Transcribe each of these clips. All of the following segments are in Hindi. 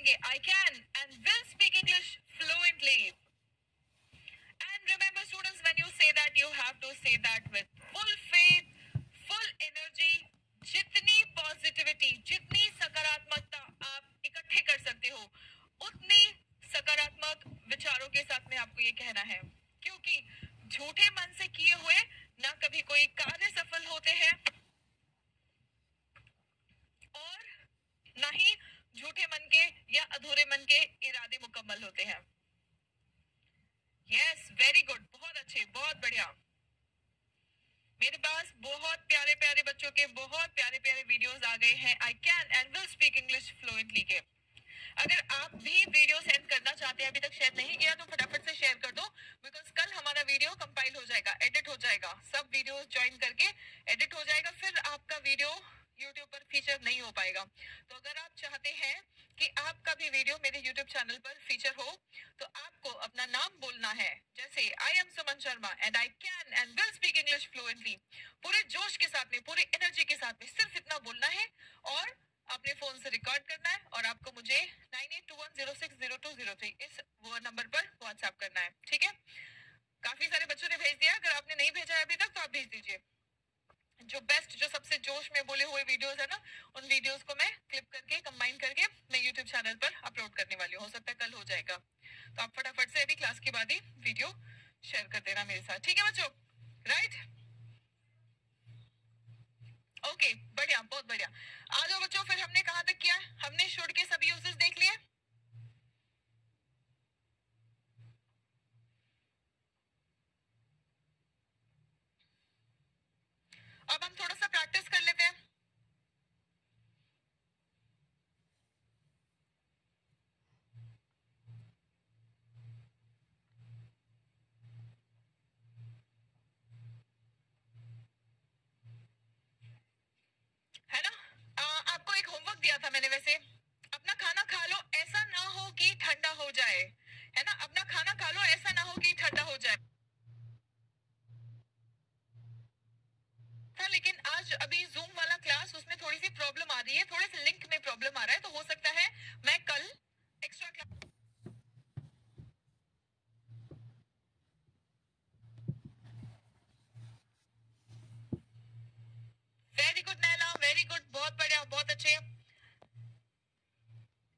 बोलेंगे I can and will speak English fluently. And remember students, when you say that, you have to say that with full faith, full energy, जितनी पॉजिटिविटी, जितनी सकारात्मकता आप इकट्ठे कर सकते हो, उतनी सकारात्मक विचारों के साथ में आपको ये कहना है, क्योंकि झूठे मन से किए हुए ना कभी कोई कार्य सफल होते हैं और ना ही झूठे मन के या अधूरे मन के इरादे मुकम्मल होते हैं. यस, वेरी गुड, बहुत अच्छे, बहुत बढ़िया. मेरे पास बहुत प्यारे प्यारे बच्चों के बहुत प्यारे प्यारे वीडियोस आ गए हैं I can and will speak English fluently के. अगर आप भी वीडियो सेंड करना चाहते हैं, अभी तक शेयर नहीं किया, तो फटाफट से शेयर कर दो, बिकॉज कल हमारा वीडियो कंपाइल हो जाएगा, एडिट हो जाएगा, सब वीडियोस ज्वाइन करके एडिट हो जाएगा, फिर आपका वीडियो यूट्यूब पर फीचर नहीं हो पाएगा. तो अगर आप चाहते हैं कि आपका भी वीडियो मेरे यूट्यूब चैनल पर फीचर हो, तो आपको अपना नाम बोलना है, जैसे I am Suman Sharma and I can and will speak English fluently, पूरे जोश के साथ में, पूरी एनर्जी के साथ में, सिर्फ इतना बोलना है और अपने फोन से रिकॉर्ड करना है और आपको मुझे 9821060203 इस वो नंबर पर व्हाट्सएप करना है. ठीक है, काफी सारे बच्चों ने भेज दिया, अगर आपने नहीं भेजा है अभी तक तो आप भेज दीजिए. जो बेस्ट, जो सबसे जोश में बोले हुए वीडियोस है ना, उन वीडियोस को मैं क्लिप करके कंबाइन करके मैं यूट्यूब चैनल पर अपलोड करने वाली हूँ, हो सकता है कल हो जाएगा. तो आप फटाफट से अभी क्लास के बाद ही वीडियो शेयर कर देना मेरे साथ. ठीक है बच्चों, राइट? ओके, बढ़िया, बहुत बढ़िया. आ जाओ बच्चों, फिर हमने कहाँ तक किया? हमने शुड के सभी यूजेस देख लिए. अब हम थोड़ा सा प्रैक्टिस कर लेते हैं. है ना? आपको एक होमवर्क दिया था मैंने, वैसे अपना खाना खा लो, ऐसा ना हो कि ठंडा हो जाए, है ना? अपना खाना खा लो, ऐसा ना हो कि ठंडा हो जाए था. लेकिन आज अभी जूम वाला क्लास, उसमें थोड़ी सी प्रॉब्लम आ रही है, थोड़े से लिंक में प्रॉब्लम आ रहा है, तो हो सकता है मैं कल एक्स्ट्रा क्लास. वेरी गुड नैला, वेरी गुड, बहुत बढ़िया, बहुत अच्छे.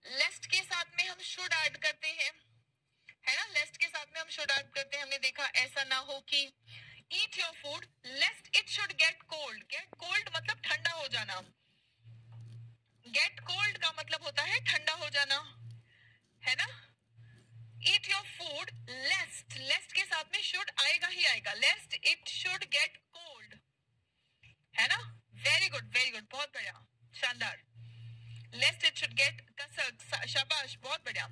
लेस्ट के साथ में हम शुड ऐड करते हैं, है ना? लेस्ट के साथ में हम शुड ऐड करते हैं. हमने देखा ऐसा ना हो कि eat your food lest it should get cold. get cold मतलब ठंडा हो जाना. get cold का मतलब होता है ठंडा हो जाना, है ना? eat your food lest, lest के साथ में should आएगा ही आएगा, lest it should get cold, है ना? वेरी गुड, वेरी गुड, बहुत बढ़िया, शानदार. lest it should get शाबाश, बहुत बढ़िया,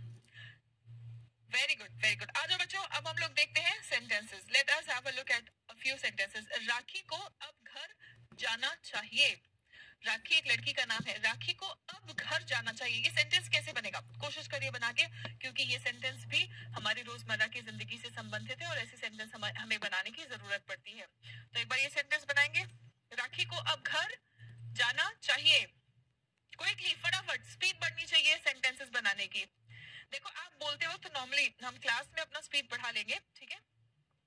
वेरी गुड, वेरी गुड. आ जाओ बच्चों, अब हम लोग देखते हैं sentences. Let us have a look at a few sentences. Rakhi को अब घर जाना चाहिए. राखी एक लड़की का नाम है. राखी को अब घर जाना चाहिए. ये सेंटेंस कैसे बनेगा? कोशिश करिए बना के, क्योंकि ये सेंटेंस भी हमारी रोजमर्रा की जिंदगी से संबंधित है और ऐसे सेंटेंस हमें बनाने की जरूरत पड़ती है. तो एक बार ये सेंटेंस बनाएंगे. राखी को अब घर जाना चाहिए. क्विकली, फटाफट, स्पीड बढ़नी चाहिए सेंटेंसेस बनाने की. देखो, आप बोलते वक्त तो नॉर्मली हम क्लास में अपना स्पीड बढ़ा लेंगे, ठीक है?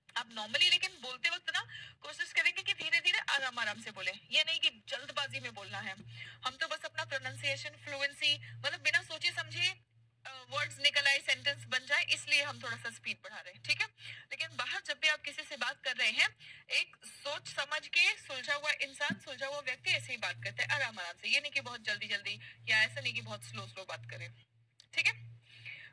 आप नॉर्मली, लेकिन बोलते वक्त ना कोशिश करेंगे कि धीरे धीरे आराम आराम से बोले. ये नहीं कि जल्दबाजी में बोलना है. हम तो बस अपना प्रोनाउंसिएशन, फ्लुएंसी, मतलब बिना सोचे समझे वर्ड्स निकल आए, सेंटेंस बन जाए, इसलिए हम थोड़ा सा स्पीड बढ़ा रहे हैं, ठीक है? लेकिन बाहर जब भी आप किसी से बात कर रहे हैं, एक सोच समझ के सुलझा हुआ इंसान, सुलझा हुआ व्यक्ति ऐसे ही बात करते हैं, आराम आराम से. ये नहीं कि बहुत जल्दी जल्दी, या ऐसा नहीं कि बहुत स्लो स्लो बात करें, ठीक है?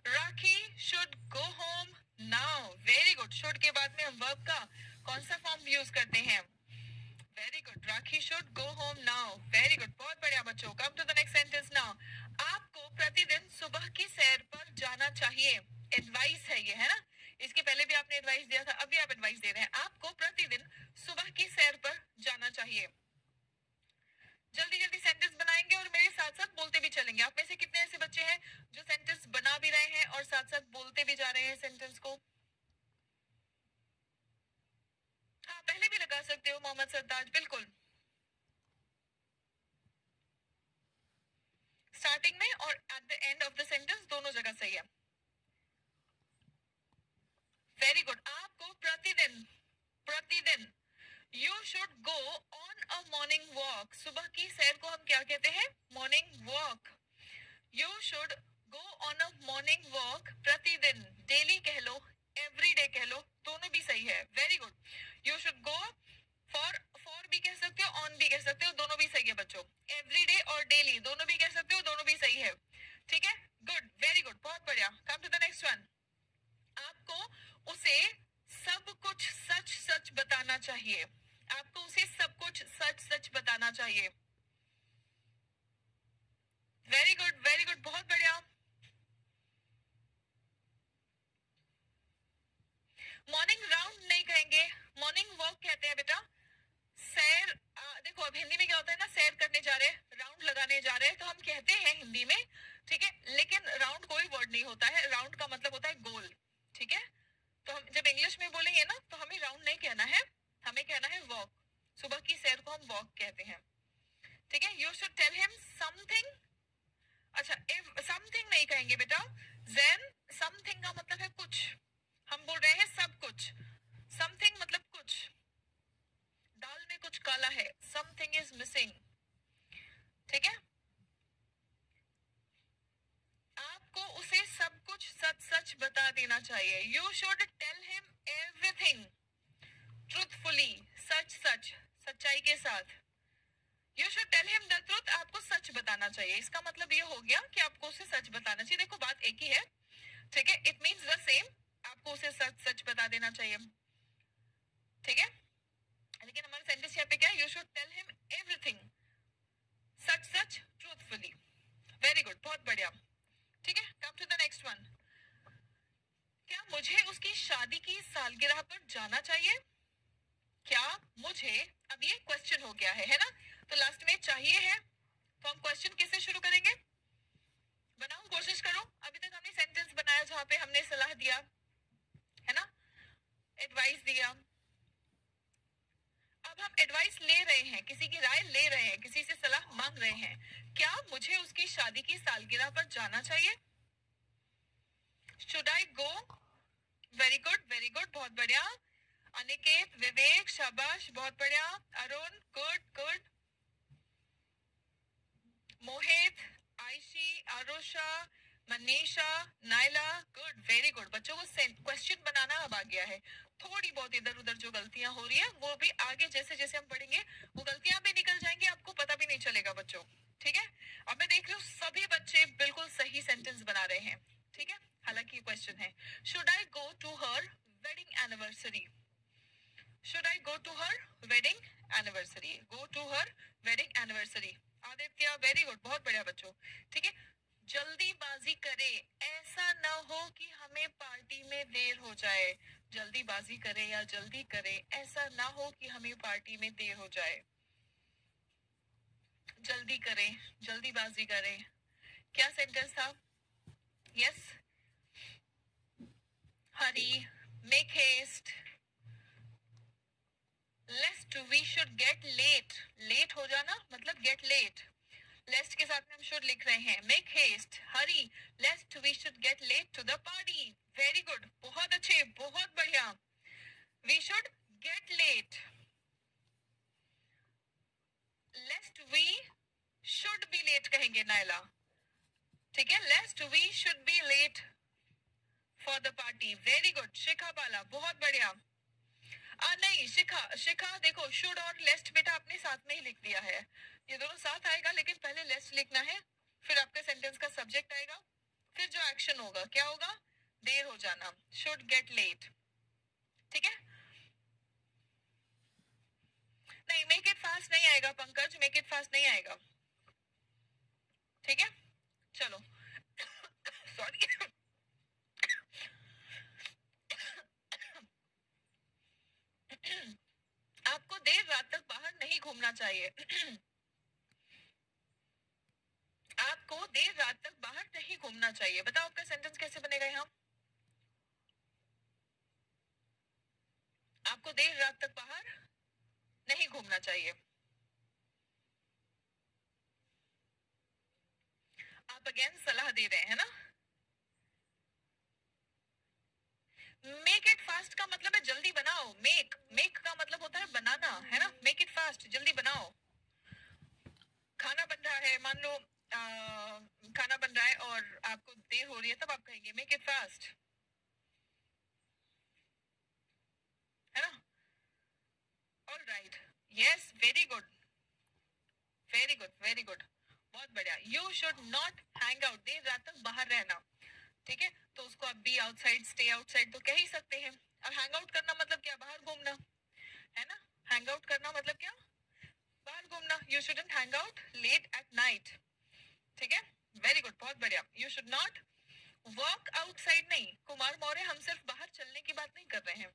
Rakhi should go home now. Very good. Should के बाद में हम वर्ब का कौन सा फॉर्म यूज करते हैं? Very good. Rakhi should go home now. Very good, बहुत बढ़िया बच्चों. Come to the next sentence now. आपको प्रतिदिन सुबह की सैर पर जाना चाहिए. एडवाइस है ये, है ना? इसके पहले भी आपने एडवाइस दिया था, अभी आप एडवाइस दे रहे हैं. आपको प्रतिदिन सुबह की सैर पर जाना चाहिए. जल्दी जल्दी सेंटेंस बनाएंगे और मेरे साथ साथ बोलते भी चलेंगे. आप में से कितने ऐसे बच्चे हैं जो सेंटेंस बना भी रहे हैं और साथ साथ बोलते भी जा रहे हैं सेंटेंस को? हाँ, पहले भी लगा सकते हो मोहम्मद सरताज, बिल्कुल. स्टार्टिंग में और at the end of the sentence सही है, वेरी गुड। आपको प्रतिदिन प्रतिदिन you should go on a morning walk, सुबह की सैर को हम क्या कहते हैं? Morning walk. You should go on a morning walk प्रतिदिन, डेली कह लो, एवरी डे कह लो, दोनों भी सही है, very good. You should go, for भी कह सकते हो, ऑन भी कह सकते हो, दोनों भी सही है बच्चों। एवरी डे और डेली दोनों भी कह सकते हो, दोनों भी सही है, ठीक है, गुड, वेरी गुड, बहुत बढ़िया। Come to the next one. आपको उसे सब कुछ सच सच बताना चाहिए, आपको उसे सब कुछ सच सच बताना चाहिए, वेरी गुड, वेरी गुड, बहुत बढ़िया। मॉर्निंग राउंड नहीं कहेंगे, मॉर्निंग वॉक कहते हैं बेटा। सैर, देखो अब हिंदी में क्या होता है ना, सैर करने जा रहे हैं, राउंड लगाने जा रहे हैं, तो हम कहते हैं हिंदी में, ठीक है, लेकिन राउंड कोई वर्ड नहीं होता है, राउंड का मतलब होता है गोल, ठीक है। तो हम जब इंग्लिश में बोलेंगे ना तो हमें राउंड नहीं कहना है, हमें कहना है वॉक। सुबह की सैर को हम वॉक कहते हैं, ठीक है। You should tell him something, अच्छा समथिंग नहीं कहेंगे बेटा, देन समथिंग का मतलब है कुछ, हम बोल रहे हैं सब कुछ, समथिंग मतलब कुछ, दाल में कुछ काला है, समथिंग इज मिसिंग, ठीक है। आपको उसे सब कुछ सच सच बता देना चाहिए, you should tell him everything truthfully, सच सच, सच्चाई के साथ। You should tell him the truth, आपको सच बताना चाहिए, इसका मतलब ये हो गया कि आपको उसे सच बताना चाहिए। देखो बात एक ही है, ठीक है, इट मीन्स द सेम, आपको उसे सच सच बता देना चाहिए, ठीक है। लेकिन हमारा सेंटेंस यहाँ पे क्या है? You should tell him everything सच सच ट्रूथफुली, वेरी गुड, बहुत बढ़िया, ठीक है। Come to the next one. क्या मुझे उसकी शादी की सालगिरह पर जाना चाहिए? क्या मुझे, अब ये क्वेश्चन हो गया है ना, तो लास्ट में चाहिए है, तो हम क्वेश्चन किससे शुरू करेंगे? बनाओ, कोशिश करो। अभी तक हमने सेंटेंस बनाया जहां पे हमने सलाह दिया है ना, एडवाइस दिया। अब हम एडवाइस ले रहे हैं, किसी की राय ले रहे हैं, किसी से सलाह मांग रहे हैं। क्या मुझे उसकी शादी की सालगिरह पर जाना चाहिए? Should I go? Very good, very good, बहुत बढ़िया। अनिकेत, विवेक, शाबाश, बहुत बढ़िया। Arun, good good. Mohit, Ayshi, Arusha, Manisha, Naila, good, very good. बच्चों को क्वेश्चन बनाना अब आ गया है, थोड़ी बहुत इधर उधर जो गलतियां हो रही है वो भी आगे जैसे जैसे हम पढ़ेंगे वो गलतियां भी निकल जाएंगी, आपको पता भी नहीं चलेगा बच्चों, ठीक है। अब मैं देख रही हूँ सभी बच्चे बिल्कुल सही सेंटेंस बना रहे हैं, ठीक है। हालांकि ये क्वेश्चन है, should I go to her wedding anniversary? Should I go to her wedding anniversary, go to her wedding anniversary. Aditya, very good, बहुत बढ़िया बच्चों, ठीक है। जल्दीबाजी करे, ऐसा ना हो कि हमें पार्टी में देर हो जाए, जल्दीबाजी करे या जल्दी करे, ऐसा ना हो कि हमें पार्टी में देर हो जाए। जल्दी करे, जल्दीबाजी करे, क्या सेंटेंस था? Yes, hurry, make haste, lest we should get late, late हो जाना मतलब गेट लेट, लेस्ट के साथ में हम शुड लिख रहे हैं, make haste, hurry, lest we should get late to the party, very good, बहुत अच्छे, बहुत बढ़िया। We should get late, lest we should be late कहेंगे नायला, ठीक है, lest we should be late for the party, very good. Shikha Bala, बहुत बढ़िया। नहीं, शिखा, शिखा देखो, शुड और लेस्ट बेटा आपने साथ में ही लिख दिया है, ये दोनों साथ आएगा, लेकिन पहले लेस्ट लिखना है, फिर आपके सेंटेंस का सब्जेक्ट आएगा, फिर जो एक्शन होगा क्या होगा? देर हो जाना, शुड गेट लेट, ठीक है। नहीं, मेक इट फास्ट नहीं आएगा पंकज, मेक इट फास्ट नहीं आएगा, ठीक है, चलो। सॉरी। आपको देर रात तक बाहर नहीं घूमना चाहिए। आपको देर रात तक बाहर नहीं घूमना चाहिए, बताओ आपका सेंटेंस कैसे बनेगा यहाँ? आपको देर रात तक बाहर नहीं घूमना चाहिए, आप अगेन सलाह दे रहे हैं ना, मेक, मेक का मतलब होता है बनाना, है ना, मेक इट फास्ट, जल्दी बनाओ। खाना बन रहा है, मान लो खाना बन रहा है और आपको देर हो रही है, तब आप कहेंगे मेक इट फास्ट, है ना। All right, yes, very good, very good, very good, बहुत बढ़िया। You should not hang out, देर रात तक बाहर रहना, ठीक है, तो उसको आप बी आउटसाइड, स्टे आउटसाइड तो कह ही सकते हैं। अब हैंग आउट करना मतलब क्या, बाहर घूमना, है ना। हैंग आउट करना मतलब क्या, बाहर घूमना। You shouldn't hang out late at night, ठीक है, वेरी गुड, बहुत बढ़िया। You should not walk outside, नहीं कुमार मौर्य, हम सिर्फ बाहर चलने की बात नहीं कर रहे हैं।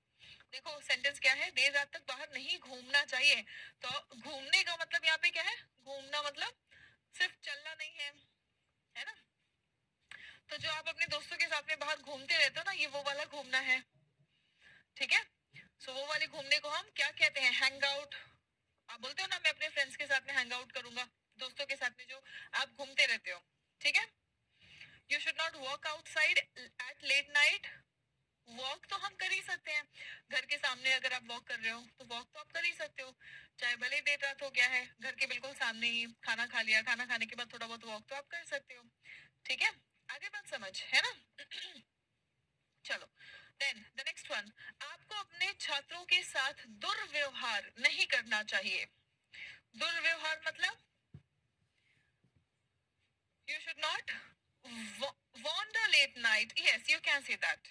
देखो सेंटेंस क्या है, देर रात तक बाहर नहीं घूमना चाहिए, तो घूमने का मतलब यहाँ पे क्या है, घूमना मतलब सिर्फ चलना नहीं है ना। तो जो आप अपने दोस्तों के साथ में बाहर घूमते रहते हो ना, ये वो वाला घूमना है, ठीक है। सो वो वाले घूमने को हम क्या कहते हैं, हैंग आउट। आप बोलते हो ना मैं अपने फ्रेंड्स के साथ में हैंग आउट करूंगा, दोस्तों के साथ में जो आप घूमते रहते हो, ठीक है। You should not walk outside at late night. Walk तो हम कर ही सकते हैं, घर के सामने अगर आप वॉक कर रहे हो तो वॉक तो आप कर ही सकते हो, चाहे भले देर रात हो गया है, घर के बिल्कुल सामने ही खाना खा लिया, खाना खाने के बाद थोड़ा बहुत वॉक तो आप कर सकते हो, ठीक है। आगे बात समझ, है ना। चलो देन द नेक्स्ट वन, आपको अपने छात्रों के साथ दुर्व्यवहार नहीं करना चाहिए। दुर्व्यवहार मतलब you should not wander late night, yes you can say that,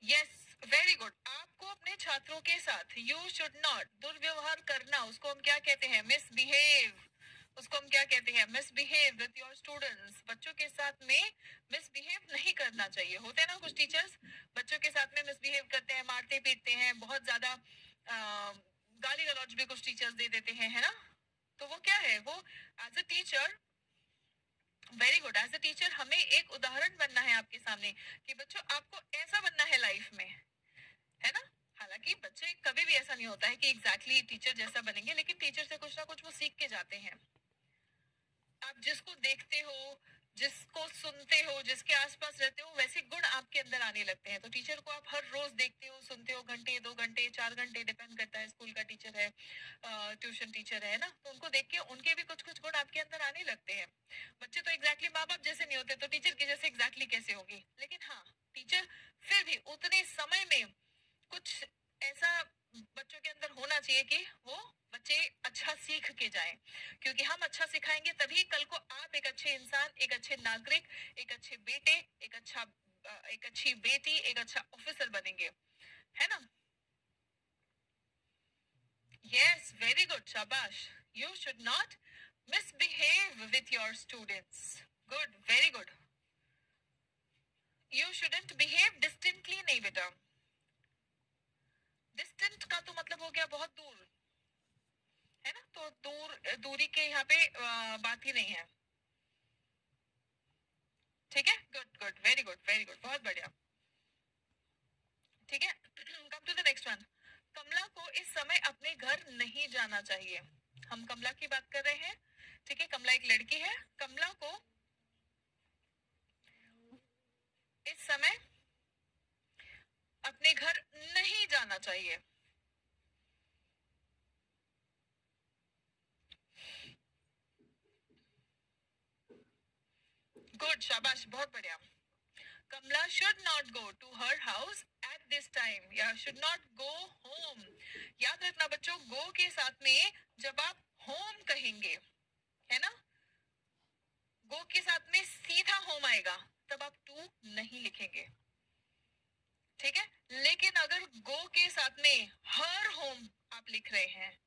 yes very good। आपको अपने छात्रों के साथ you should not, दुर्व्यवहार करना, उसको हम क्या कहते हैं, misbehave, उसको हम क्या कहते हैं, misbehave with your students, बच्चों के साथ में misbehave नहीं करना चाहिए। होते हैं ना कुछ टीचर्स बच्चों के साथ में misbehave करते हैं, मारते पीटते हैं, बहुत ज्यादा गाली गलौज भी कुछ टीचर्स दे देते हैं, है ना। तो वो क्या है, वो as a teacher, very good, as a teacher हमें एक उदाहरण बनना है आपके सामने कि बच्चों आपको ऐसा बनना है लाइफ में, है ना। हालांकि बच्चे कभी भी ऐसा नहीं होता है कि एग्जैक्टली टीचर जैसा बनेंगे, लेकिन टीचर से कुछ ना कुछ वो सीख के जाते हैं। आप जिसको देखते हो, जिसको सुनते हो, जिसके आसपास रहते हो, वैसे गुण आपके अंदर आने लगते हैं। तो टीचर को आप हर रोज देखते हो, सुनते हो, घंटे 2 घंटे 4 घंटे, डिपेंड करता है, स्कूल का टीचर है, ट्यूशन टीचर है ना, तो उनको देख के उनके भी कुछ कुछ गुण आपके अंदर आने लगते हैं। बच्चे तो एग्जैक्टली माँ बाप जैसे नहीं होते, तो टीचर के जैसे एग्जैक्टली कैसे होगी, लेकिन हाँ टीचर फिर भी उतने समय में कुछ ऐसा बच्चों के अंदर होना चाहिए कि वो बच्चे अच्छा सीख के जाएं, क्योंकि हम अच्छा सिखाएंगे तभी कल को आप एक अच्छे इंसान, एक अच्छे नागरिक, एक अच्छे बेटे, एक अच्छी बेटी, एक अच्छा ऑफिसर बनेंगे, है ना। यस वेरी गुड, शाबाश। You should not misbehave with your students, good, very good. You shouldn't behave distantly, नहीं बेटा, डिस्टेंट का तो मतलब हो गया बहुत दूर, है ना, तो दूरी के यहाँ पे बात ही नहीं है, ठीक है। Good good, very good, very good, बहुत बढ़िया, ठीक है। Come to the next one, Kamla को इस समय अपने घर नहीं जाना चाहिए। हम कमला की बात कर रहे हैं, ठीक है, कमला एक लड़की है, कमला को इस समय अपने घर नहीं जाना चाहिए। गुड, शाबाश, बहुत बढ़िया। कमला should not go to her house at this time, या should not go home। याद रखना बच्चों, go के साथ में जब आप home कहेंगे, है ना, go के साथ में सीधा home आएगा, तब आप to नहीं लिखेंगे, ठीक है। लेकिन अगर go के साथ में her home आप लिख रहे हैं,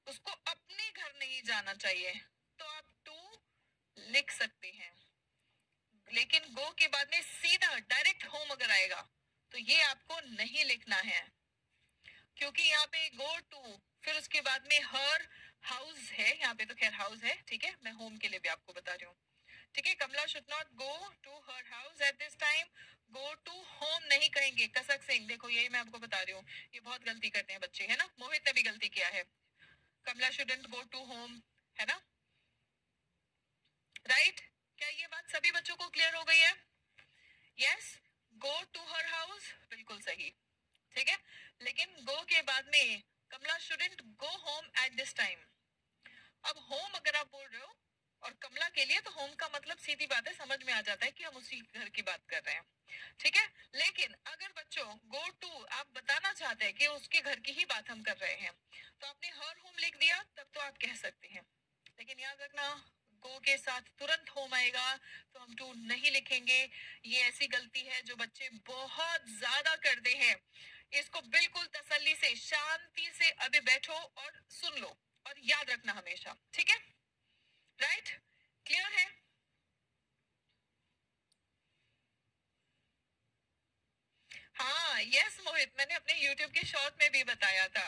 उसको अपने घर नहीं जाना चाहिए, तो आप to लिख सकते हैं। लेकिन गो के बाद में सीधा डायरेक्ट होम अगर आएगा तो ये आपको नहीं लिखना है, क्योंकि यहाँ पे गो टू, फिर उसके बाद में हर हाउस है, यहाँ पे तो खैर हाउस है, ठीक है, मैं होम के लिए भी आपको बता रही हूँ, ठीक है। Kamla should not go to her house at this time, go to home नहीं कहेंगे। कसक सिंह, देखो यही मैं आपको बता रही हूँ, ये बहुत गलती करते हैं बच्चे, है ना, मोहित ने भी गलती किया है, कमला शुडंट गो टू होम, है ना, राइट। क्या ये बात सभी बच्चों को क्लियर हो गई है? Yes, go to her house, बिल्कुल सही, ठीक है। लेकिन गो के बाद में Kamla shouldn't go home at this time. अब होम अगर आप बोल रहे हो और कमला के लिए, तो होम का मतलब सीधी बात है, समझ में आ जाता है कि हम उसी घर की बात कर रहे हैं. ठीक है. लेकिन अगर बच्चों गो टू आप बताना चाहते हैं कि उसके घर की ही बात हम कर रहे हैं, तो आपने हर होम लिख दिया, तब तो आप कह सकते हैं. लेकिन याद रखना, गो के साथ तुरंत होम आएगा तो हम टू नहीं लिखेंगे. ये ऐसी गलती है जो बच्चे बहुत ज्यादा करते हैं. इसको बिल्कुल तसल्ली से, शांति से अभी बैठो और सुन लो और याद रखना हमेशा. ठीक है. राइट. क्लियर है. हाँ यस मोहित, मैंने अपने YouTube के शॉर्ट में भी बताया था.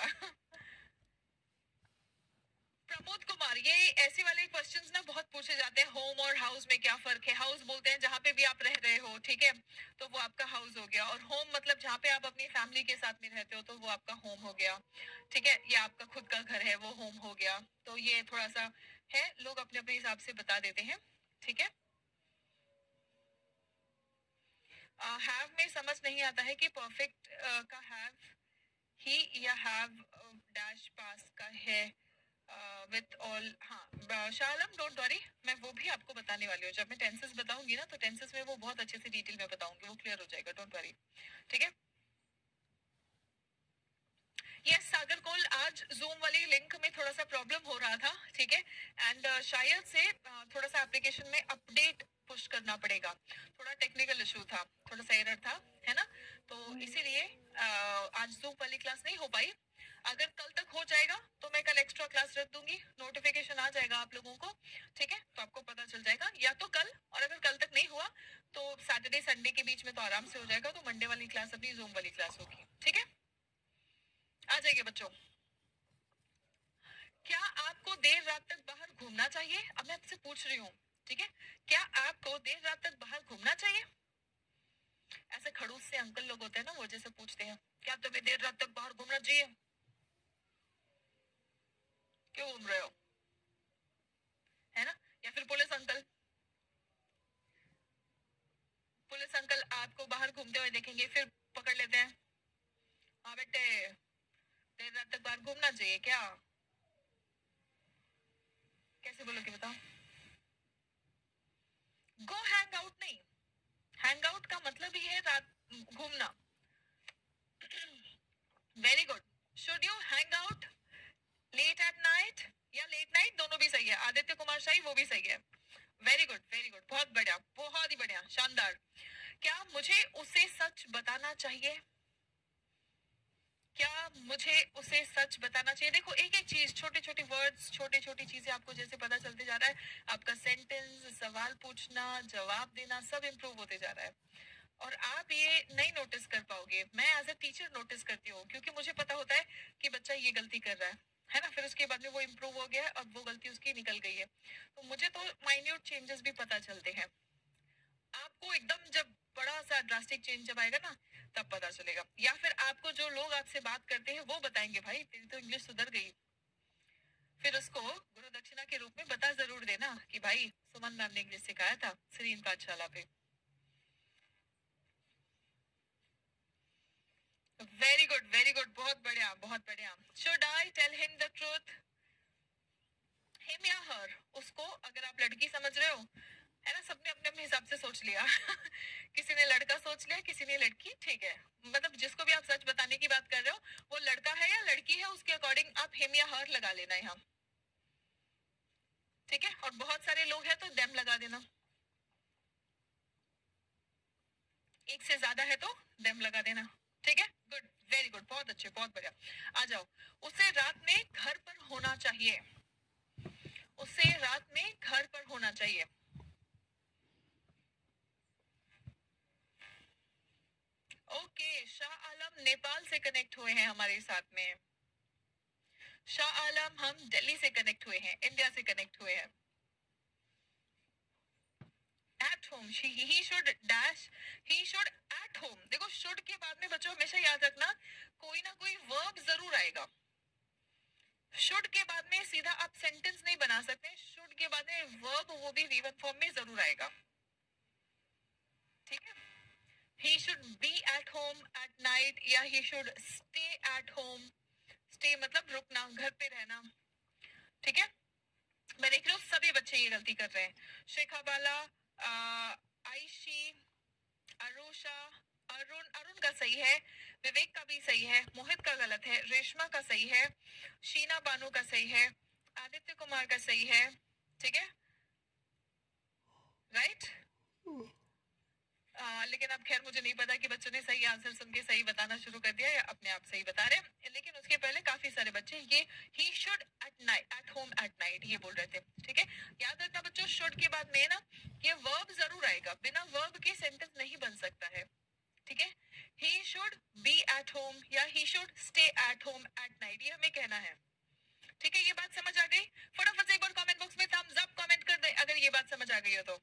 प्रमोद कुमार, ये ऐसे वाले क्वेश्चंस ना बहुत पूछे जाते हैं. होम और हाउस में क्या फर्क है? हाउस बोलते हैं जहाँ पे भी आप रह रहे हो, ठीक है, तो वो आपका हाउस हो गया. और होम मतलब जहाँ पे आप अपनी फैमिली के साथ में रहते हो, तो वो आपका होम हो गया. ठीक है. ये आपका खुद का घर है, वो होम हो गया. तो ये थोड़ा सा है, लोग अपने अपने हिसाब से बता देते हैं. ठीक है. हैव में समझ नहीं आता है कि परफेक्ट का हैव ही या हैव डैश पास का है विथ ऑल. हाँ शालम, डोंट वरी, मैं वो भी आपको बताने वाली हूँ. जब मैं टेंसेस बताऊंगी ना, तो टेंसेस में वो बहुत अच्छे से डिटेल में बताऊंगी, वो क्लियर हो जाएगा. Don't worry. ठीक है. यस सागर कोल, आज जूम वाली लिंक में थोड़ा सा प्रॉब्लम हो रहा था. ठीक है. एंड शायद से थोड़ा सा एप्लीकेशन में अपडेट पुश करना पड़ेगा. थोड़ा टेक्निकल इशू था, थोड़ा सा एरर था, है ना. तो इसीलिए आज जूम वाली क्लास नहीं हो पाई. अगर कल तक हो जाएगा तो मैं कल एक्स्ट्रा क्लास रख दूंगी. नोटिफिकेशन आ जाएगा आप लोगों को. ठीक है. तो आपको पता चल जाएगा या तो कल, और अगर कल तक नहीं हुआ तो सैटरडे संडे के बीच में तो आराम से हो जाएगा. तो मंडे वाली क्लास अपनी जूम वाली क्लास होगी. ठीक है. आ जाइए बच्चों. क्या आपको देर रात तक बाहर घूमना चाहिए? अब मैं आपसे पूछ रही हूँ. ठीक है. क्या आपको देर रात तक बाहर घूमना चाहिए? ऐसे खड़ूस से अंकल लोग होते हैं ना, वो जैसे पूछते हैं, क्या तुम्हें देर रात तक बाहर घूमना चाहिए? क्यों घूम रहे हो, है ना. या फिर पुलिस अंकल, पुलिस अंकल आपको बाहर घूमते हुए देखेंगे, फिर पकड़ लेते हैं. हाँ बेटे, देर रात तक बाहर घूमना चाहिए क्या? कैसे बोलोगे बताओ? गो हैंग आउट नहीं, हैंग आउट का मतलब ही है रात घूमना. Very good. Should you hang out late at night या लेट नाइट? दोनों भी सही है. आदित्य कुमार शाही, वो भी सही है. वेरी गुड, वेरी गुड, बहुत बढ़िया, बहुत ही बढ़िया, शानदार. क्या मुझे उसे सच बताना चाहिए? क्या मुझे उसे सच बताना चाहिए? देखो एक एक चीज, छोटे छोटे वर्ड्स, छोटी छोटी चीजें आपको जैसे पता चलते जा रहा है, आपका सेंटेंस, सवाल पूछना, जवाब देना, सब इम्प्रूव होते जा रहा है. और आप ये नहीं नोटिस कर पाओगे, मैं एज ए टीचर नोटिस करती हूँ, क्योंकि मुझे पता होता है कि बच्चा ये गलती कर रहा है ना. फिर उसके बाद में वो इम्प्रूव हो गया है, अब वो गलती उसकी निकल गई है. तो मुझे तो माइन्यूट चेंजेस भी पता चलते हैं. आपको एकदम जब बड़ा सा ड्रास्टिक चेंज जब आएगा ना, तब पता चलेगा. या फिर आपको जो लोग आपसे बात करते हैं वो बताएंगे, भाई तेरी तो इंग्लिश सुधर गई. फिर उसको गुरु दक्षिणा के रूप में बता जरूर देना कि भाई सुमन मैम ने इंग्लिश सिखाया था सरीन पाठशाला पे. वेरी गुड, बहुत बढ़िया, बहुत बढ़िया. Should I tell him the truth? Him या हर, उसको अगर आप लड़की समझ रहे हो, है ना, सबने अपने अपने हिसाब से सोच लिया. किसी ने लड़का सोच लिया, किसी ने लड़की. ठीक है. मतलब जिसको भी आप सच बताने की बात कर रहे हो, वो लड़का है या लड़की है, उसके अकॉर्डिंग आप हिम या हर लगा लेना यहाँ. ठीक है. और बहुत सारे लोग हैं तो देम लगा देना. एक से ज्यादा है तो देम लगा देना. ठीक है. गुड, वेरी गुड, बहुत अच्छे, बहुत बढ़िया. आ जाओ. उसे रात में घर पर होना चाहिए. उसे रात में घर पर होना चाहिए. ओके. शाह आलम नेपाल से कनेक्ट हुए हैं हमारे साथ में. शाह आलम हम दिल्ली से कनेक्ट हुए हैं, इंडिया से कनेक्ट हुए हैं. At home, he should dash, he should at home. देखो शुड के बाद में बच्चों हमेशा याद रखना, कोई ना कोई वर्ब जरूर आएगा. शुड के बाद में सीधा आप सेंटेंस नहीं बना सकते. शुड के बाद में वर्ब, वो भी वी1 फॉर्म में जरूर आएगा. ठीक है. he should be at home at night या he should stay at home. stay मतलब रुकना, घर पे रहना. ठीक है, मैं देख रही हूँ सभी बच्चे ये गलती कर रहे हैं. शेखा बाला, आयशी, अरुषा, अरुण, अरुण का सही है, विवेक का भी सही है, मोहित का गलत है, रेशमा का सही है, शीना बानू का सही है, आदित्य कुमार का सही है. ठीक है, राइट. लेकिन अब खैर मुझे नहीं पता कि बच्चों ने सही आंसर सुन के सही बताना शुरू कर दिया या अपने आप सही बता रहे हैं. लेकिन उसके पहले काफी सारे बच्चे ये he should at home at night ये बोल रहे थे. ठीक है, याद रखना बच्चों, should के बाद में ना ये वर्ब जरूर आएगा, बिना वर्ब के सेंटेंस नहीं बन सकता है. ठीक है, he should be at home या he should stay at home at night, ये हमें कहना है. ठीक है, ये बात समझ आ गई? फटाफट से एक बार कमेंट बॉक्स में थम्स अप कमेंट कर दे अगर ये बात समझ आ गई हो तो.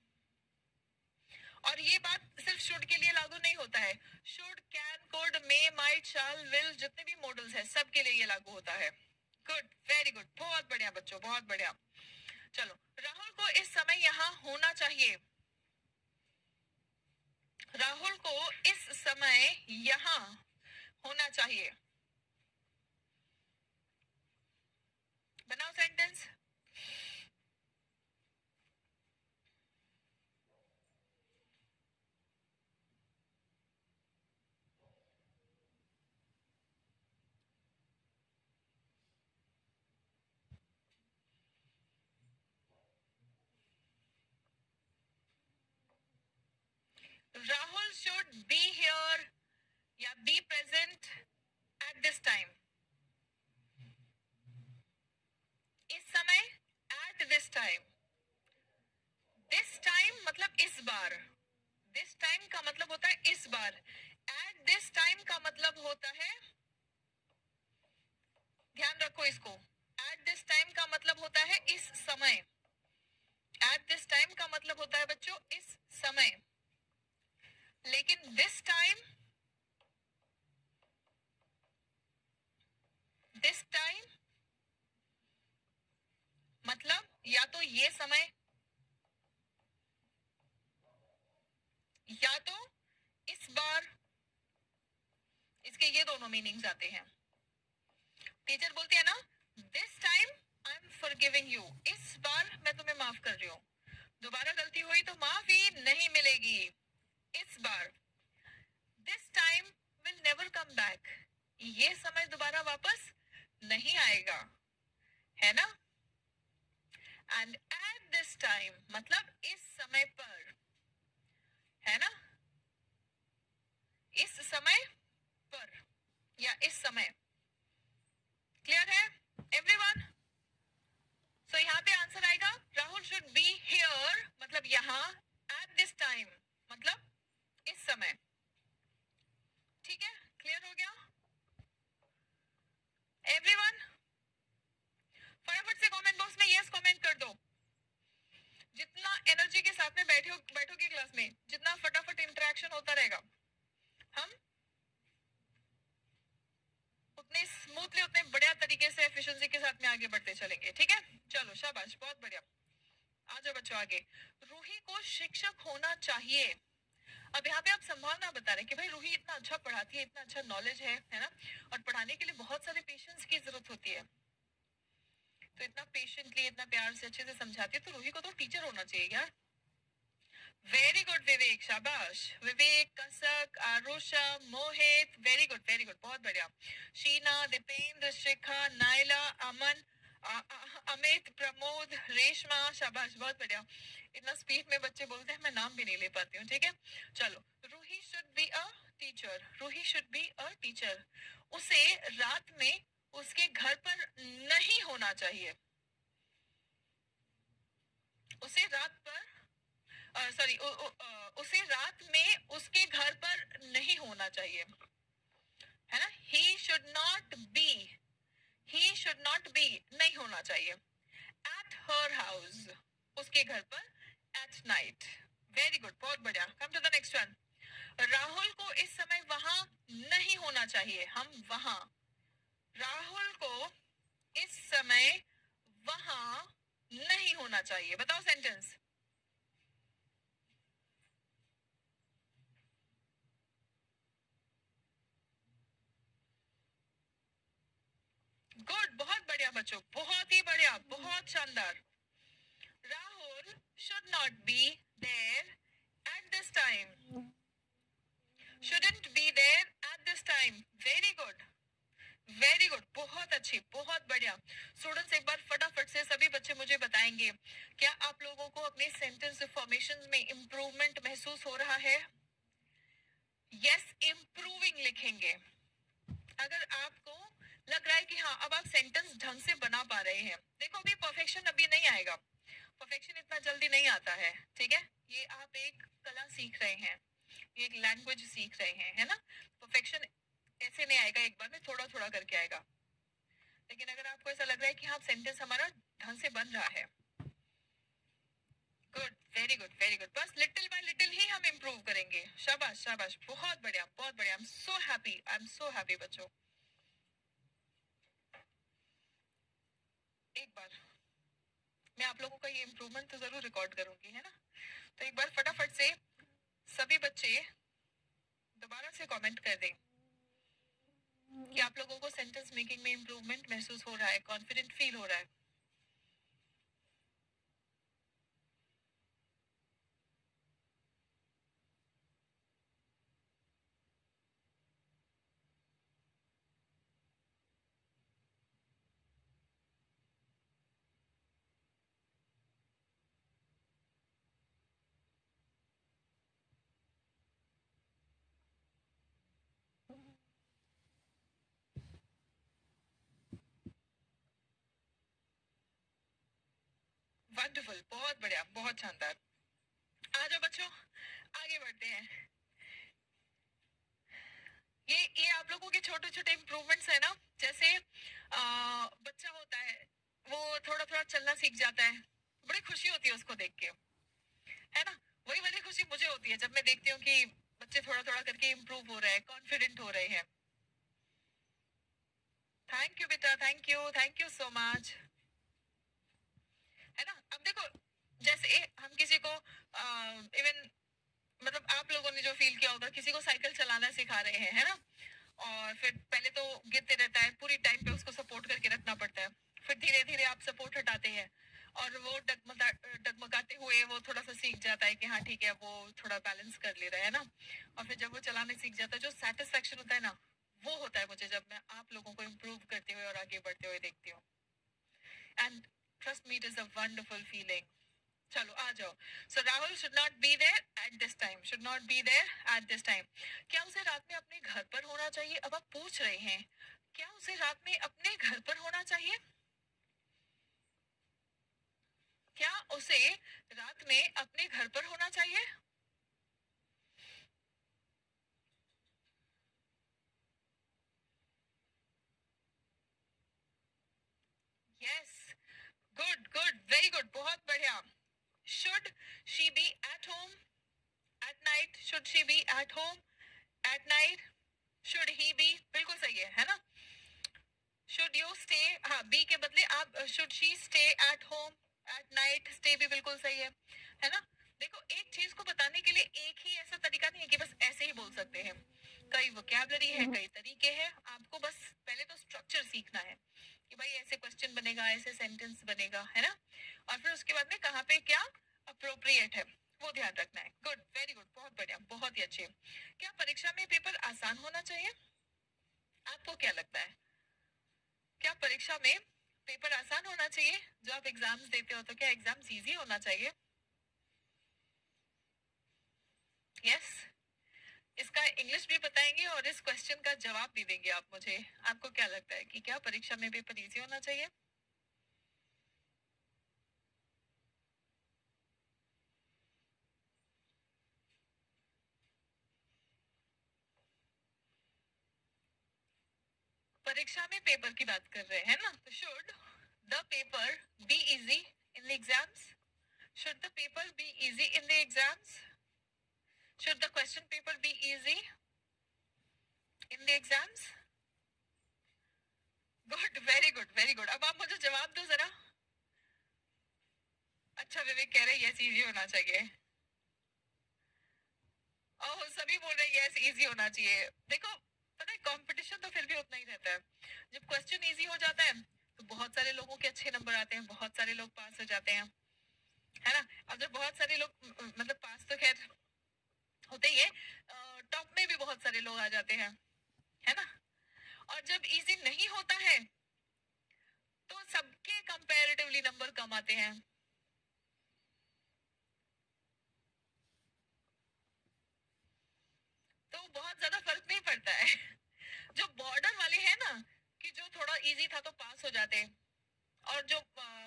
और ये बात सिर्फ शुड के लिए लागू नहीं होता है. Should, can, could, may, might, shall, will, जितने भी मॉडल्स हैं सब के लिए ये लागू होता है. गुड, वेरी गुड, बहुत बढ़िया बच्चों, बहुत बढ़िया. चलो, राहुल को इस समय यहाँ होना चाहिए. राहुल को इस समय यहाँ होना चाहिए. बनाओ sentence. Rahul should be here या be present at this time. इस समय, at this time. This time मतलब इस बार. This time का मतलब होता है इस बार. At this time का मतलब होता है, ध्यान रखो इसको, at this time का मतलब होता है इस समय. At this time का मतलब होता है बच्चों इस समय. लेकिन this time मतलब या तो ये समय या तो इस बार. इसके ये दोनों मीनिंग्स आते हैं. टीचर बोलती है ना, this time I am forgiving you, इस बार मैं तुम्हें माफ कर रही हूँ. दोबारा गलती हुई तो माफी नहीं मिलेगी. इस बार, this time will never come back, ये समय दोबारा वापस नहीं आएगा, है ना. एंड एट दिस टाइम मतलब इस समय पर, है ना, इस समय पर या इस समय. क्लियर है एवरीवन? सो यहाँ पे आंसर आएगा राहुल शुड बी हियर मतलब यहाँ, एट दिस टाइम मतलब इस समय. ठीक है, क्लियर हो गया एवरीवन? फटाफट से कमेंट बॉक्स में यस कमेंट कर दो. जितना एनर्जी के साथ में बैठोगे क्लास में, जितना फटाफट इंटरेक्शन होता रहेगा, हम उतने स्मूथली, उतने बढ़िया तरीके से एफिशिएंसी के साथ में आगे बढ़ते चलेंगे. ठीक है, चलो शाबाश, बहुत बढ़िया. आ जाओ बच्चों आगे. रूही को शिक्षक होना चाहिए. अब यहाँ पे आप संभावना बता रहे हैं कि भाई रूही इतना अच्छा पढ़ाती है, इतना अच्छा नॉलेज है ना, और पढ़ाने के लिए बहुत सारे पेशेंस की जरूरत होती है. तो इतना पेशेंटली, इतना प्यार से, अच्छे से समझाती है, तो रूही को तो टीचर होना चाहिए यार. वेरी गुड विवेक, शाबाश. विवेक, कसक, आरुषा, मोहित, वेरी गुड, वेरी गुड, बहुत बढ़िया. शीना, दीपेंद्र, शिखा, नायला, अमन, अमित, प्रमोद, रेशमा, शाबाश, बहुत बढ़िया. इतना स्पीड में बच्चे बोलते हैं, मैं नाम भी नहीं ले पाती हूँ. ठीक है, चलो. Roohi should be a teacher. Roohi should be a teacher. उसे रात में उसके घर पर नहीं होना चाहिए. उसे रात पर सॉरी उसे रात में उसके घर पर नहीं होना चाहिए, है ना. ही शुड नॉट बी नहीं होना चाहिए. एट हर हाउस उसके घर पर, एट नाइट. वेरी गुड, बहुत बढ़िया. Come to the next one. Rahul को इस समय वहां नहीं होना चाहिए. हम वहां, राहुल को इस समय वहां नहीं होना चाहिए. बताओ सेंटेंस. बच्चों, बहुत ही बढ़िया, बहुत शानदार। Rahul should not be there at this time. Shouldn't be there at this time. Very good, very good, बहुत अच्छी, बहुत बढ़िया। स्टूडेंट्स एक बार फटाफट से सभी बच्चे मुझे बताएंगे, क्या आप लोगों को अपने सेंटेंस फॉर्मेशन में इंप्रूवमेंट महसूस हो रहा है? यस, इम्प्रूविंग लिखेंगे। अगर आपको लग रहा है कि हाँ अब आप सेंटेंस ढंग से बना पा रहे हैं, देखो अभी परफेक्शन अभी नहीं आएगा, परफेक्शन इतना जल्दी नहीं आता है, ठीक है? ये आप एक कला सीख रहे हैं, ये एक लैंग्वेज सीख रहे हैं, है ना? परफेक्शन ऐसे नहीं आएगा एक बार में, थोड़ा थोड़ा करके आएगा। लेकिन अगर आपको ऐसा लग रहा है कि हाँ सेंटेंस हमारा ढंग से बन रहा है, good, very good, very good. बस लिटिल बाय लिटिल ही हम इम्प्रूव करेंगे। शाबाश शाबाश, बहुत बढ़िया, बहुत बढ़िया। I am so happy, I am so happy बच्चों। एक बार मैं आप लोगों का ये इम्प्रूवमेंट तो जरूर रिकॉर्ड करूंगी, है ना? तो एक बार फटाफट से सभी बच्चे दोबारा से कमेंट कर दें कि आप लोगों को सेंटेंस मेकिंग में इम्प्रूवमेंट महसूस हो रहा है, कॉन्फिडेंट फील हो रहा है। वंडरफुल, बहुत बढ़िया, बहुत शानदार। आ जाओ बच्चों, आगे बढ़ते हैं। ये आप लोगों के छोटे छोटे इम्प्रूवमेंट्स है ना, जैसे बच्चा होता है वो थोड़ा थोड़ा चलना सीख जाता है, बड़ी खुशी होती है उसको देख के, है ना? वही वाली खुशी मुझे होती है जब मैं देखती हूँ कि बच्चे थोड़ा थोड़ा करके इम्प्रूव हो रहे हैं, कॉन्फिडेंट हो रहे हैं। थैंक यू बेटा, थैंक यू सो मच, है ना? अब देखो, जैसे हम किसी को इवन मतलब आप लोगों ने जो फील किया होगा, किसी को साइकिल चलाना सिखा रहे हैं, है ना? और फिर पहले तो गिरते रहता है, पूरी टाइम पे उसको सपोर्ट करके रखना पड़ता है, फिर धीरे धीरे आप सपोर्ट हटाते हैं और वो डगमगाते हुए वो थोड़ा सा सीख जाता है कि हाँ ठीक है, वो थोड़ा बैलेंस कर ले रहा है ना। और फिर जब वो चलाने सीख जाता है, जो सेटिस्फेक्शन होता है ना, वो होता है मुझे जब मैं आप लोगों को इम्प्रूव करते हुए और आगे बढ़ते हुए देखती हूँ। And trust me, it is a wonderful feeling. चलो आ जाओ। So Rahul should not be there at this time, should not be there at this time. क्या उसे रात में अपने घर पर होना चाहिए? अब आप पूछ रहे हैं क्या उसे रात में अपने घर पर होना चाहिए? क्या उसे रात में अपने घर पर होना चाहिए? Yes, good good, very good, बहुत बढ़िया। Should she be at home at night? Should she be at home at night? Should he be, बिल्कुल सही है ना? शुड यू स्टे, हाँ बी के बदले आप should she stay at home at night, stay भी बिल्कुल सही है ना? देखो, एक चीज को बताने के लिए एक ही ऐसा तरीका नहीं है कि बस ऐसे ही बोल सकते हैं। कई वोकैबुलरी है, कई तरीके हैं। आपको बस पहले तो स्ट्रक्चर सीखना है कि भाई ऐसे क्वेश्चन बनेगा, ऐसे सेंटेंस बनेगा, है ना? और फिर उसके बाद में कहाँ पे क्या अप्रोप्रिएट है वो ध्यान रखना है। गुड, वेरी गुड, बहुत बढ़िया, बहुत ही अच्छे। क्या परीक्षा में पेपर आसान होना चाहिए? आपको क्या लगता है, क्या परीक्षा में पेपर आसान होना चाहिए? जो आप एग्जाम्स देते हो तो क्या एग्जाम्स इजी होना चाहिए? यस, इसका इंग्लिश भी बताएंगे और इस क्वेश्चन का जवाब भी देंगे आप मुझे। आपको क्या लगता है कि क्या परीक्षा में पेपर इजी होना चाहिए? परीक्षा में पेपर की बात कर रहे हैं ना, तो should the paper be easy in the exams? Should the paper be easy in the exams? Should the question paper be easy in the exams? Good, very good, very good. अब आप मुझे जवाब दो जरा। अच्छा, विवेक कह रहे हैं यस, इजी होना चाहिए। ओह, सभी बोल रहे हैं यस, इजी होना चाहिए। देखो, पता है कंपटीशन तो फिर भी उतना ही रहता है। जब क्वेश्चन इजी हो जाता है तो बहुत सारे लोगों के अच्छे नंबर आते हैं, बहुत सारे लोग पास हो जाते हैं, है ना। अब जब बहुत सारे लोग मतलब पास तो खैर होते ही है, टॉप में भी बहुत सारे लोग आ जाते हैं, है ना। और जब इजी नहीं होता है तो सबके कंपैरेटिवली नंबर कम आते हैं। तो बहुत ज्यादा फर्क नहीं पड़ता है। जो बॉर्डर वाले हैं ना, कि जो थोड़ा इजी था तो पास हो जाते हैं, और जो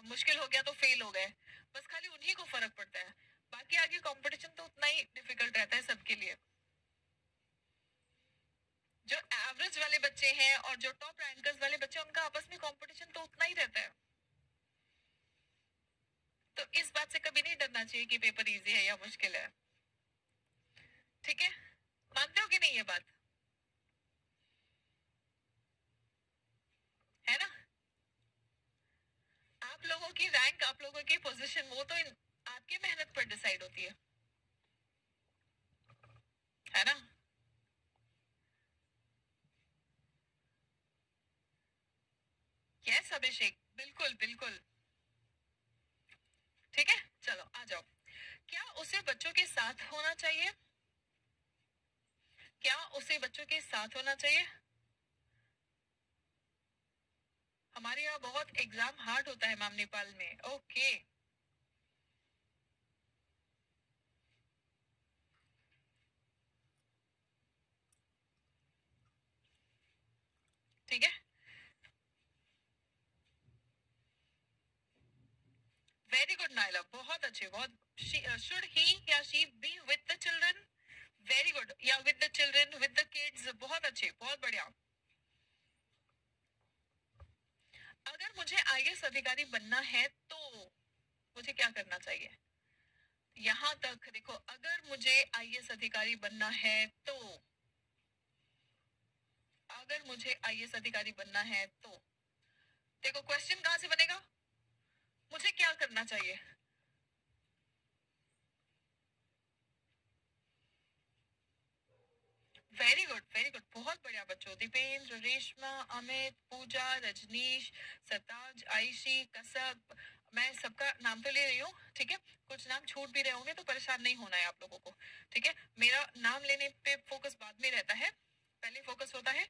मुश्किल हो गया तो फेल हो गए, बस खाली उन्हीं को फर्क पड़ता है। बाकी आगे कंपटीशन तो उतना ही डिफिकल्ट रहता है सबके लिए। जो एवरेज वाले बच्चे हैं और जो टॉप रैंकर्स वाले बच्चे, उनका आपस में कंपटीशन तो उतना ही रहता है। तो इस बात से कभी नहीं डरना चाहिए कि पेपर इजी है या मुश्किल है। ठीक है, मानते हो कि नहीं ये बात, है ना। आप लोगों की रैंक, आप लोगों की पोजीशन, वो तो आपकी मेहनत पर डिसाइड होती है ना। यस अभिषेक, बिल्कुल बिल्कुल। ठीक है, चलो आ जाओ। क्या उसे बच्चों के साथ होना चाहिए? क्या उसे बच्चों के साथ होना चाहिए? हमारे यहाँ बहुत एग्जाम हार्ड होता है मैम नेपाल में। ओके, ठीक है, वेरी गुड नाइला, बहुत अच्छे, बहुत। शुड ही या she be with the children? Very good, या with the children, with the kids, बहुत अच्छे, बहुत बढ़िया। अगर मुझे आईएएस अधिकारी बनना है तो मुझे क्या करना चाहिए? यहां तक देखो, अगर मुझे आईएएस अधिकारी बनना है तो, अगर मुझे आईएएस अधिकारी बनना है तो देखो क्वेश्चन कहां से बनेगा, मुझे क्या करना चाहिए। वेरी गुड, वेरी गुड, बहुत बढ़िया बच्चों। दीपेंद्र, रेशमा, अमित, पूजा, रजनीश, सताज, आयशी, कसब, मैं सबका नाम तो ले रही हूँ, ठीक है। कुछ नाम छूट भी रहे होंगे तो परेशान नहीं होना है आप लोगों को, ठीक है। मेरा नाम लेने पे फोकस बाद में रहता है, पहले फोकस होता है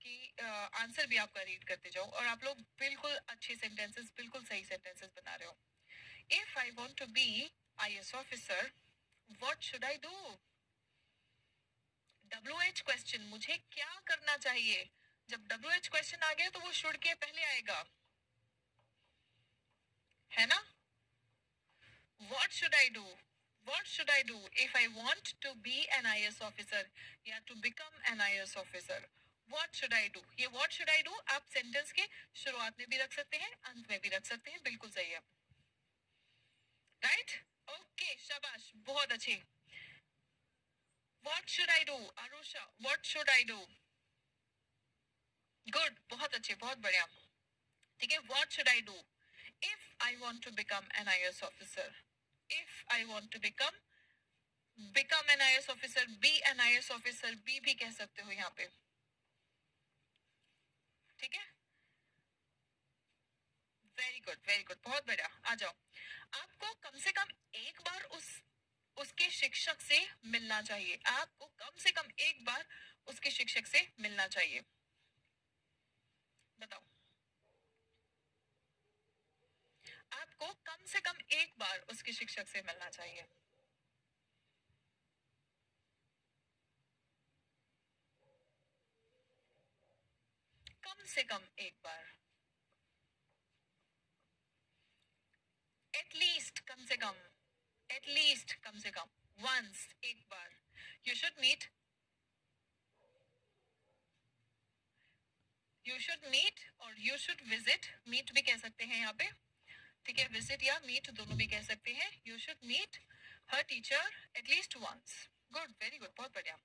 कि आंसर भी आपका रीड करते जाओ, और आप लोग बिल्कुल अच्छे सेंटेंसेस, बिल्कुल सही सेंटेंसेस बना रहे हो। If I want to be IAS officer, what should I do? WH question, मुझे क्या करना चाहिए? जब WH क्वेश्चन आ गया तो वो शुड के पहले आएगा, है ना। What should I do? What should I do if I want to be an IAS officer या to become an IAS officer? What should I do? ये what should I do आप सेंटेंस के शुरुआत में भी रख सकते हैं, अंत में भी रख सकते हैं, बिल्कुल सही है, राइट। ओके, शाबाश, बहुत अच्छे। What should I do? आरुषा, what should I do? Good, बहुत अच्छे, बहुत बढ़िया, ठीक है। What should I do if I want to become an IAS officer? If I want to become an IAS officer, be an IAS officer, भी कह सकते हो यहाँ पे, ठीक है। वेरी गुड, वेरी गुड, बहुत बढ़िया। आ जाओ, आपको कम से कम एक बार उसके शिक्षक से मिलना चाहिए, आपको कम से कम एक बार उसके शिक्षक से मिलना चाहिए, बताओ। आपको कम से कम एक बार उसके शिक्षक से मिलना चाहिए। कम से कम एक बार, एटलीस्ट, कम से कम, एटलीस्ट, कम से कम वंस, एक बार। You should meet, you should meet और यू शुड विजिट, मीट भी कह सकते हैं यहाँ पे, ठीक है। विजिट या मीट दोनों भी कह सकते हैं। You should meet her teacher at least once. Good, very good, बहुत बढ़िया,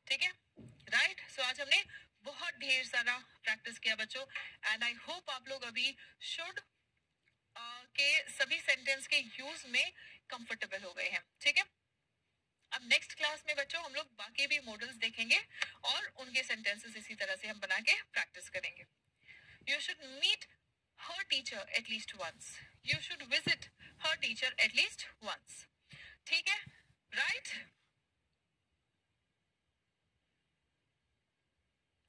ठीक है, राइट। सो आज हमने बहुत ढेर सारा प्रैक्टिस किया बच्चों, एंड आई होप आप लोग अभी शुड के सभी सेंटेंस के यूज में कंफर्टेबल हो गए हैं, ठीक है। अब नेक्स्ट क्लास में बच्चों हम लोग बाकी भी मॉडल्स देखेंगे और उनके सेंटेंसेस इसी तरह से हम बना के प्रैक्टिस करेंगे। You should meet her teacher at least once. You should visit her teacher at least once. ठीक है? Right?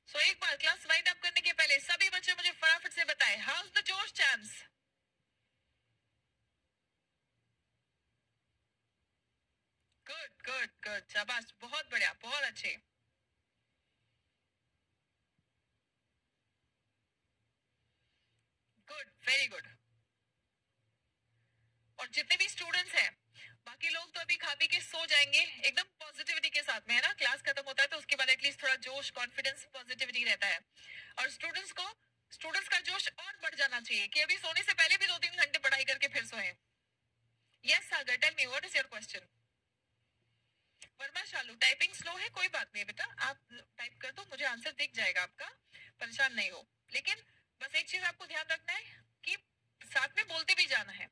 So एक बार क्लास वाइंड अप करने के पहले सभी बच्चे मुझे फटाफट से बताएं, हाउस द जोश चैम्प्स? गुड गुड गुड, शाबाश, बहुत बढ़िया, बहुत अच्छे. Good, very good. और जितने भी स्टूडेंट्स हैं, बाकी लोग तो अभी खा पी के सो जाएंगे एकदम पॉजिटिविटी के साथ में, है ना? क्लास खत्म होता है तो उसके बाद एटलीस्ट थोड़ा जोश, कॉन्फिडेंस, पॉजिटिविटी रहता है. और स्टूडेंट्स का जोश और बढ़ जाना चाहिए कि अभी सोने से पहले भी 2-3 घंटे पढ़ाई करके फिर सोए. Yes Sagar, tell me what is your question? Verma Shalu, typing slow है, कोई बात नहीं बेटा, आप टाइप कर दो, मुझे आंसर दिख जाएगा आपका, परेशान नहीं हो. लेकिन बस एक चीज आपको ध्यान रखना है कि साथ में बोलते भी जाना है.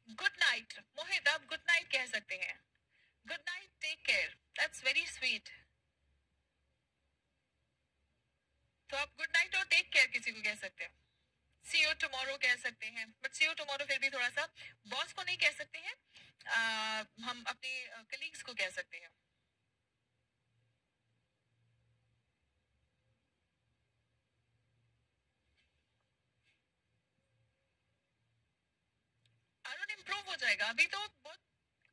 गुड नाइट मोहित, आप गुड नाइट कह सकते हैं. Good night, take care, that's very sweet. तो आप गुड नाइट और टेक केयर किसी को कह सकते हैं. सी यू टुमारो कह सकते हैं, बट सी यू टुमारो फिर भी थोड़ा सा, बॉस को नहीं कह सकते हैं, हम अपने कलीग्स को कह सकते हैं. अरुण, इम्प्रूव हो जाएगा, अभी तो बहुत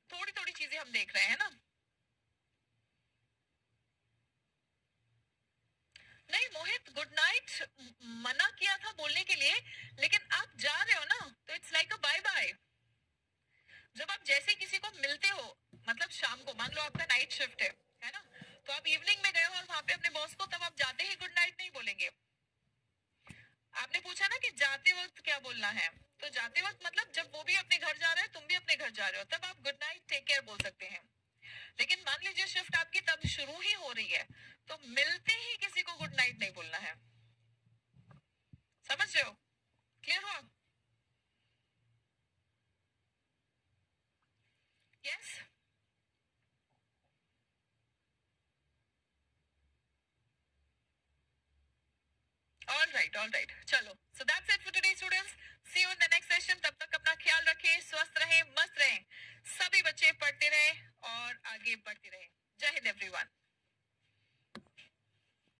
थोड़ी थोड़ी चीजें हम देख रहे हैं ना. नहीं मोहित, गुड नाइट मना किया था बोलने के लिए, लेकिन आप जा रहे हो ना, तो it's like a bye bye. जब आप जैसे किसी को मिलते हो, मतलब शाम को, मान लो आपका नाइट शिफ्ट है ना, तो आप इवनिंग में गए हो और वहां पे अपने बॉस को, तब आप जाते ही गुड नाइट नहीं बोलेंगे. आपने पूछा ना कि जाते वक्त क्या बोलना है, तो जाते वक्त मतलब जब वो भी अपने घर जा रहा है, तुम भी अपने घर जा रहे हो, तब आप गुड नाइट, टेक केयर बोल सकते हैं. लेकिन मान लीजिए शिफ्ट आपकी तब शुरू ही हो रही है, तो मिलते ही किसी को गुड नाइट नहीं बोलना है. समझ रहे हो? क्लियर हुआ? यस, ऑल राइट, चलो, सो दैट्स इट फॉर